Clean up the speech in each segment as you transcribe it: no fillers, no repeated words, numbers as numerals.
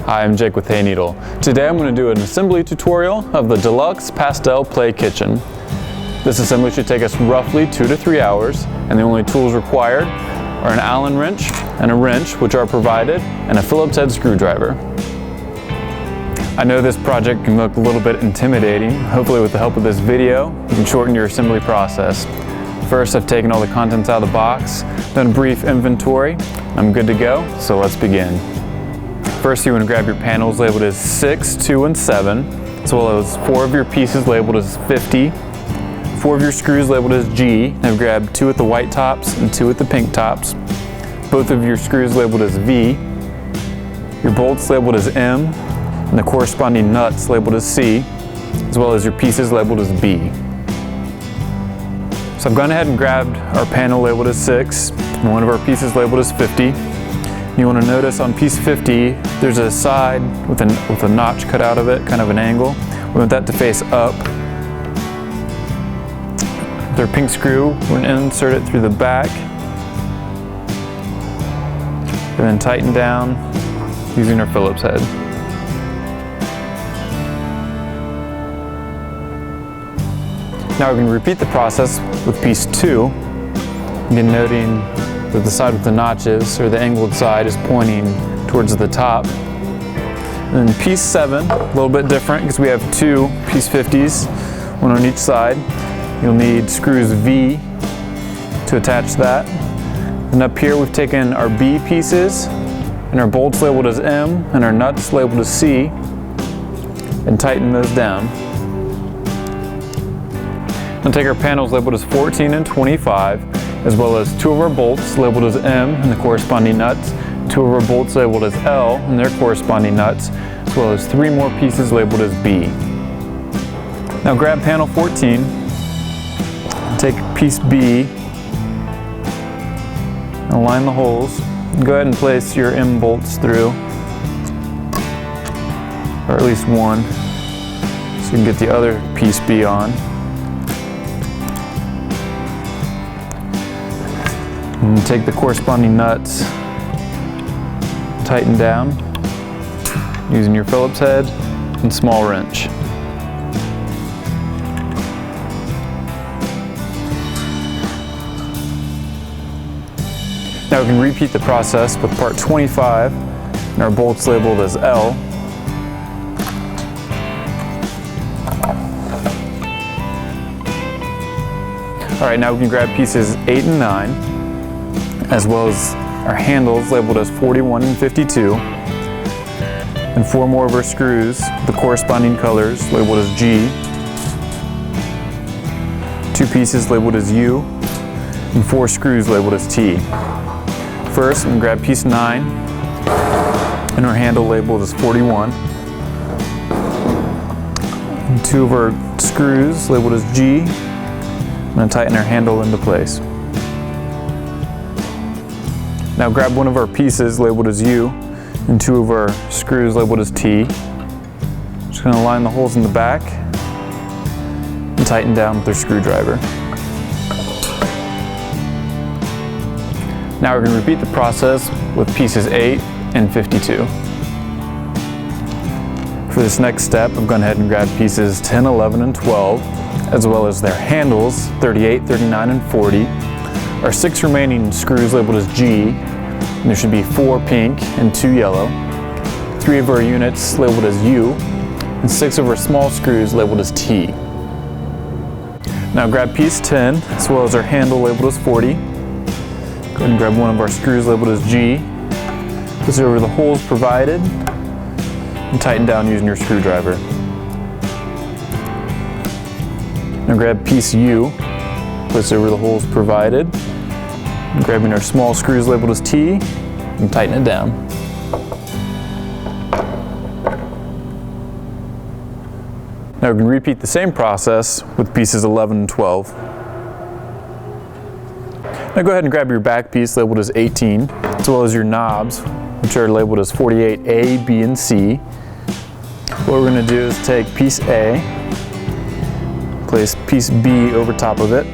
Hi, I'm Jake with Hayneedle. Today I'm going to do an assembly tutorial of the Deluxe Pastel Play Kitchen. This assembly should take us roughly 2 to 3 hours, and the only tools required are an Allen wrench and a wrench, which are provided, and a Phillips head screwdriver. I know this project can look a little bit intimidating. Hopefully with the help of this video, you can shorten your assembly process. First, I've taken all the contents out of the box, done a brief inventory. I'm good to go, so let's begin. First, you want to grab your panels labeled as 6, 2, and 7, as well as 4 of your pieces labeled as 50, 4 of your screws labeled as G. I've grabbed 2 at the white tops and 2 at the pink tops, both of your screws labeled as V, your bolts labeled as M, and the corresponding nuts labeled as C, as well as your pieces labeled as B. So I've gone ahead and grabbed our panel labeled as 6, and one of our pieces labeled as 50. You want to notice on piece 50, there's a side with a notch cut out of it, kind of an angle. We want that to face up. With our pink screw, we're going to insert it through the back, and then tighten down using our Phillips head. Now we're going to repeat the process with piece 2, again noting that the side with the notches, or the angled side, is pointing towards the top. And then piece 7, a little bit different because we have 2 piece 50s, one on each side. You'll need screws V to attach that. And up here we've taken our B pieces and our bolts labeled as M and our nuts labeled as C and tighten those down. We'll take our panels labeled as 14 and 25, as well as 2 of our bolts labeled as M and the corresponding nuts, 2 of our bolts labeled as L and their corresponding nuts, as well as 3 more pieces labeled as B. Now grab panel 14, take piece B, and align the holes. Go ahead and place your M bolts through, or at least one, so you can get the other piece B on. And take the corresponding nuts, tighten down using your Phillips head and small wrench. Now we can repeat the process with part 25 and our bolts labeled as L. Alright, now we can grab pieces 8 and 9. As well as our handles labeled as 41 and 52, and 4 more of our screws with the corresponding colors labeled as G, 2 pieces labeled as U, and 4 screws labeled as T. First, I'm going to grab piece 9 and our handle labeled as 41, and 2 of our screws labeled as G. I'm going to tighten our handle into place. Now grab one of our pieces labeled as U and 2 of our screws labeled as T. Just going to line the holes in the back and tighten down with our screwdriver. Now we're going to repeat the process with pieces 8 and 52. For this next step, I'm going ahead and grab pieces 10, 11, and 12, as well as their handles 38, 39, and 40. Our 6 remaining screws labeled as G, and there should be 4 pink and 2 yellow, 3 of our units labeled as U, and 6 of our small screws labeled as T. Now grab piece 10, as well as our handle labeled as 40. Go ahead and grab one of our screws labeled as G, place it over the holes provided, and tighten down using your screwdriver. Now grab piece U, place it over the holes provided, and grabbing our small screws labeled as T, and tighten it down. Now we can repeat the same process with pieces 11 and 12. Now go ahead and grab your back piece labeled as 18, as well as your knobs, which are labeled as 48A, B, and C. What we're going to do is take piece A, place piece B over top of it,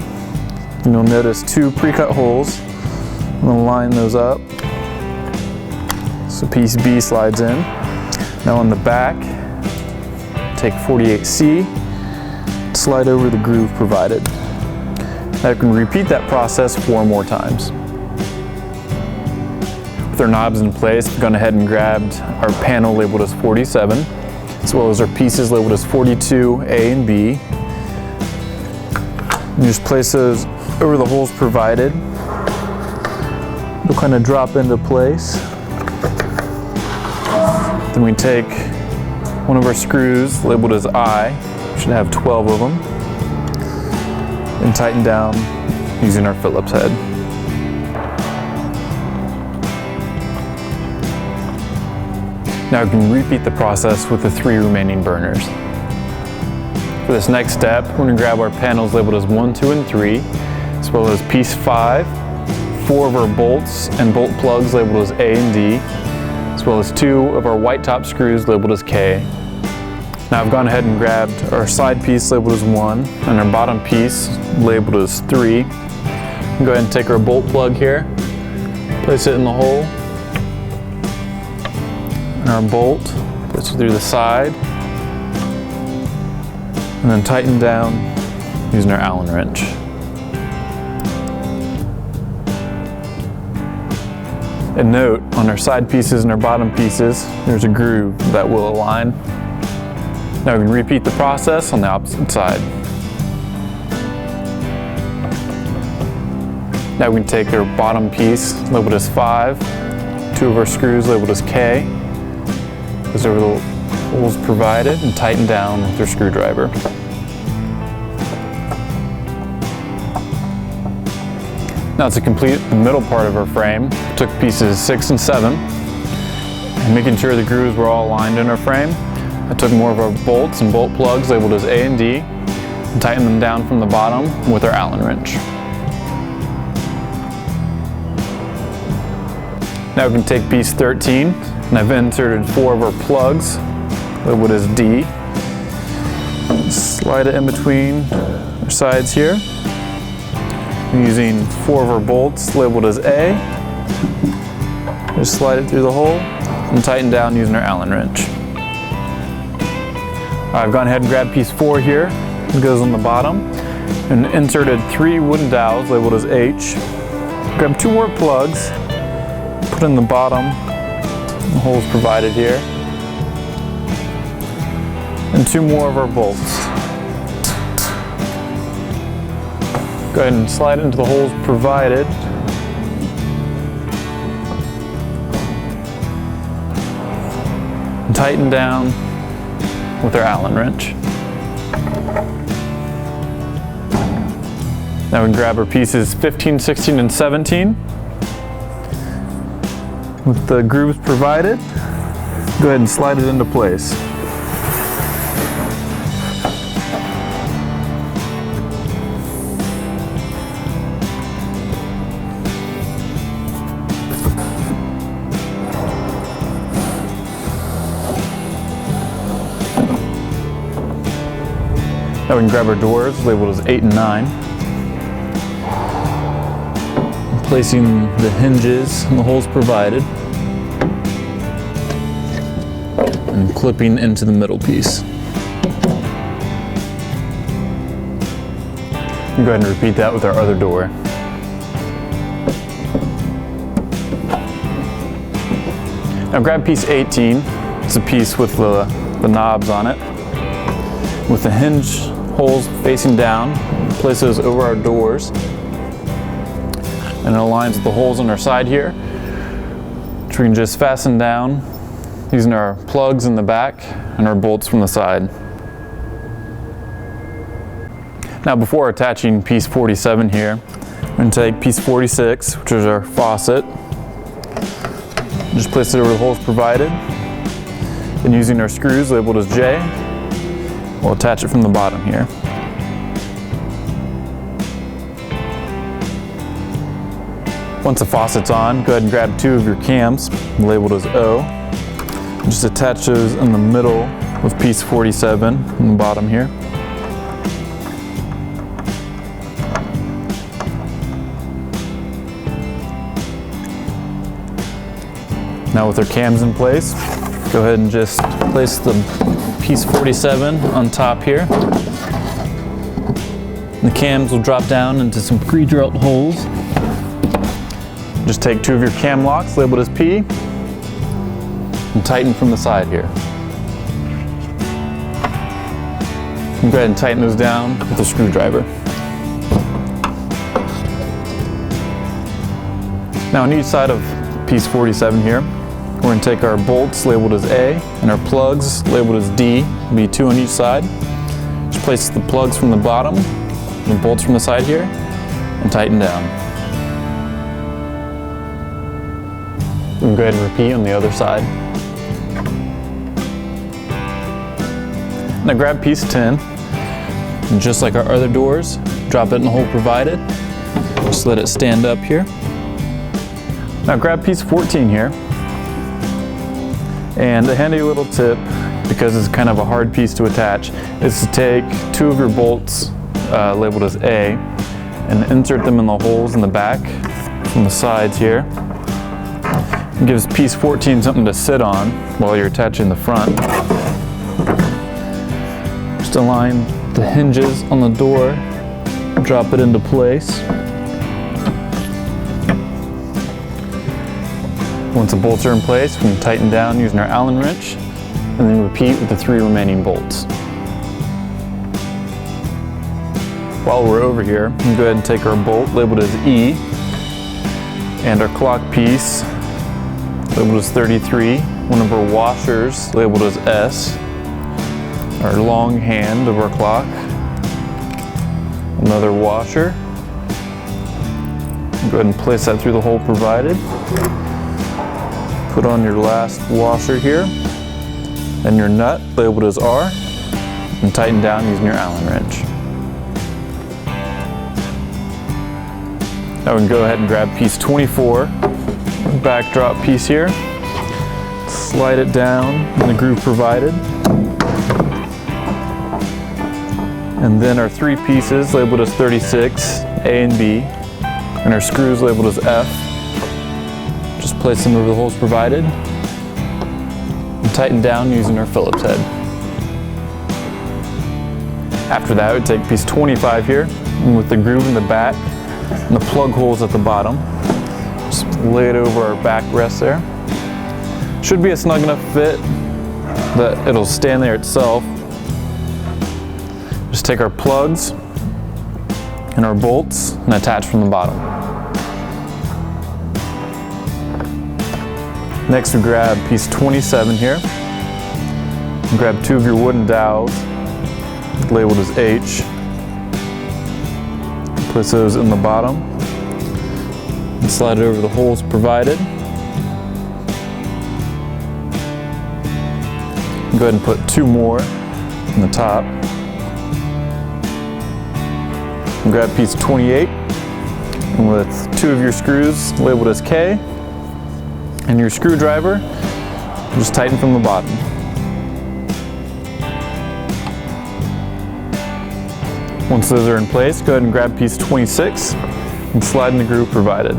and you'll notice 2 pre-cut holes. I'm going to line those up so piece B slides in. Now on the back, take 48C, slide over the groove provided. Now you can repeat that process 4 more times. With our knobs in place, we've gone ahead and grabbed our panel labeled as 47, as well as our pieces labeled as 42, A and B. You just place those over the holes provided. They'll kind of drop into place. Then we take one of our screws labeled as I, should have 12 of them, and tighten down using our Phillips head. Now we can repeat the process with the 3 remaining burners. For this next step, we're going to grab our panels labeled as 1, 2, and 3, as well as piece 5, 4 of our bolts and bolt plugs labeled as A and D, as well as 2 of our white top screws labeled as K. Now I've gone ahead and grabbed our side piece labeled as 1 and our bottom piece labeled as 3. Go ahead and take our bolt plug here, place it in the hole, and our bolt, place it through the side, and then tighten down using our Allen wrench. And note, on our side pieces and our bottom pieces, there's a groove that will align. Now we can repeat the process on the opposite side. Now we can take our bottom piece labeled as 5, 2 of our screws labeled as K, those over the holes provided, and tighten down with your screwdriver. Now to complete the middle part of our frame, we took pieces 6 and 7, and making sure the grooves were all aligned in our frame, I took more of our bolts and bolt plugs labeled as A and D, and tightened them down from the bottom with our Allen wrench. Now we can take piece 13, and I've inserted 4 of our plugs labeled as D. Slide it in between our sides here. I'm using 4 of our bolts labeled as A. Just slide it through the hole and tighten down using our Allen wrench. I've gone ahead and grabbed piece 4 here. It goes on the bottom, and inserted 3 wooden dowels labeled as H. Grab 2 more plugs, put in the bottom, the holes provided here, and 2 more of our bolts. Go ahead and slide into the holes provided. And tighten down with our Allen wrench. Now we can grab our pieces 15, 16, and 17. With the grooves provided, go ahead and slide it into place. Now we can grab our doors labeled as 8 and 9. Placing the hinges and the holes provided, and clipping into the middle piece. Go ahead and repeat that with our other door. Now grab piece 18. It's a piece with the knobs on it. With the hinge holes facing down, place those over our doors, and it aligns with the holes on our side here, which we can just fasten down using our plugs in the back and our bolts from the side. Now before attaching piece 47 here, we're going to take piece 46, which is our faucet, just place it over the holes provided, and using our screws labeled as J, we'll attach it from the bottom here. Once the faucet's on, go ahead and grab 2 of your cams labeled as O. And just attach those in the middle with piece 47 on the bottom here. Now with our cams in place, Go ahead and just place the piece 47 on top here. The cams will drop down into some pre-drilled holes. Just take 2 of your cam locks labeled as P and tighten from the side here. And go ahead and tighten those down with a screwdriver. Now on each side of piece 47 here, we're going to take our bolts labeled as A and our plugs labeled as D, be 2 on each side. Just place the plugs from the bottom, the bolts from the side here, and tighten down. And go ahead and repeat on the other side. Now grab piece 10, and just like our other doors, drop it in the hole provided. Just let it stand up here. Now grab piece 14 here, and a handy little tip, because it's kind of a hard piece to attach, is to take 2 of your bolts labeled as A and insert them in the holes in the back from the sides here. It gives piece 14 something to sit on while you're attaching the front. Just align the hinges on the door, drop it into place. Once the bolts are in place, we can tighten down using our Allen wrench and then repeat with the 3 remaining bolts. While we're over here, we can go ahead and take our bolt labeled as E and our clock piece labeled as 33, one of our washers labeled as S, our long hand of our clock, another washer. Go ahead and place that through the hole provided. Put on your last washer here, and your nut labeled as R, and tighten down using your Allen wrench. Now we can go ahead and grab piece 24, backdrop piece here, slide it down in the groove provided, and then our 3 pieces labeled as 36, A and B, and our screws labeled as F. Just place them over the holes provided and tighten down using our Phillips head. After that, we take piece 25 here, and with the groove in the back and the plug holes at the bottom, just lay it over our back rest there. Should be a snug enough fit that it'll stand there itself. Just take our plugs and our bolts and attach from the bottom. Next we grab piece 27 here. Grab 2 of your wooden dowels labeled as H. Place those in the bottom and slide it over the holes provided. Go ahead and put 2 more in the top. And grab piece 28 and with 2 of your screws labeled as K and your screwdriver, just tighten from the bottom. Once those are in place, go ahead and grab piece 26 and slide in the groove provided.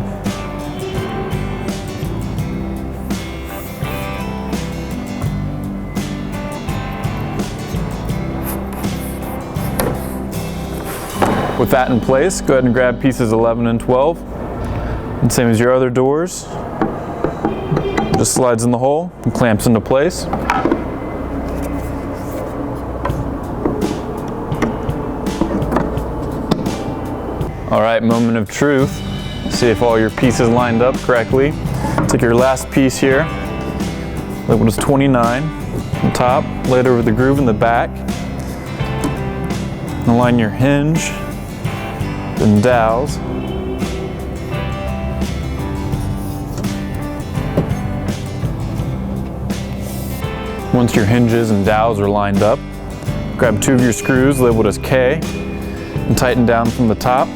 With that in place, go ahead and grab pieces 11 and 12, and same as your other doors, just slides in the hole and clamps into place. All right, moment of truth. See if all your pieces lined up correctly. Take your last piece here, labeled as 29, on top, lay it over the groove in the back, and align your hinge and dowels. Once your hinges and dowels are lined up, grab 2 of your screws labeled as K and tighten down from the top.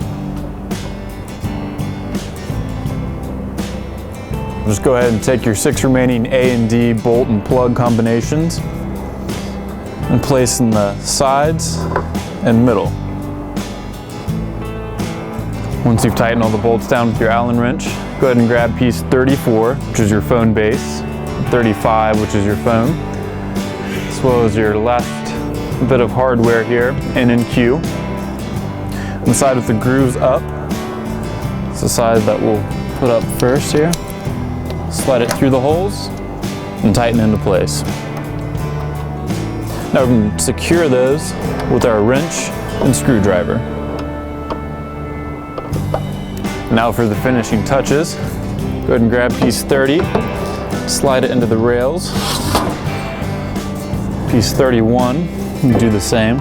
Just go ahead and take your 6 remaining A and D bolt and plug combinations and place in the sides and middle. Once you've tightened all the bolts down with your Allen wrench, go ahead and grab piece 34, which is your phone base. 35, which is your foam, as well as your left bit of hardware here, N and Q. On the side with the grooves up, it's the side that we'll put up first here. Slide it through the holes and tighten into place. Now we can secure those with our wrench and screwdriver. Now for the finishing touches, go ahead and grab piece 30, slide it into the rails. Piece 31, do the same.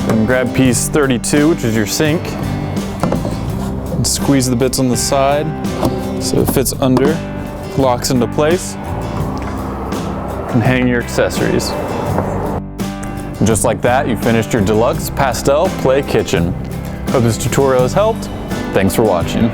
Then grab piece 32, which is your sink, and squeeze the bits on the side so it fits under, locks into place, and hang your accessories. And just like that, you finished your Deluxe Pastel Play Kitchen. Hope this tutorial has helped. Thanks for watching.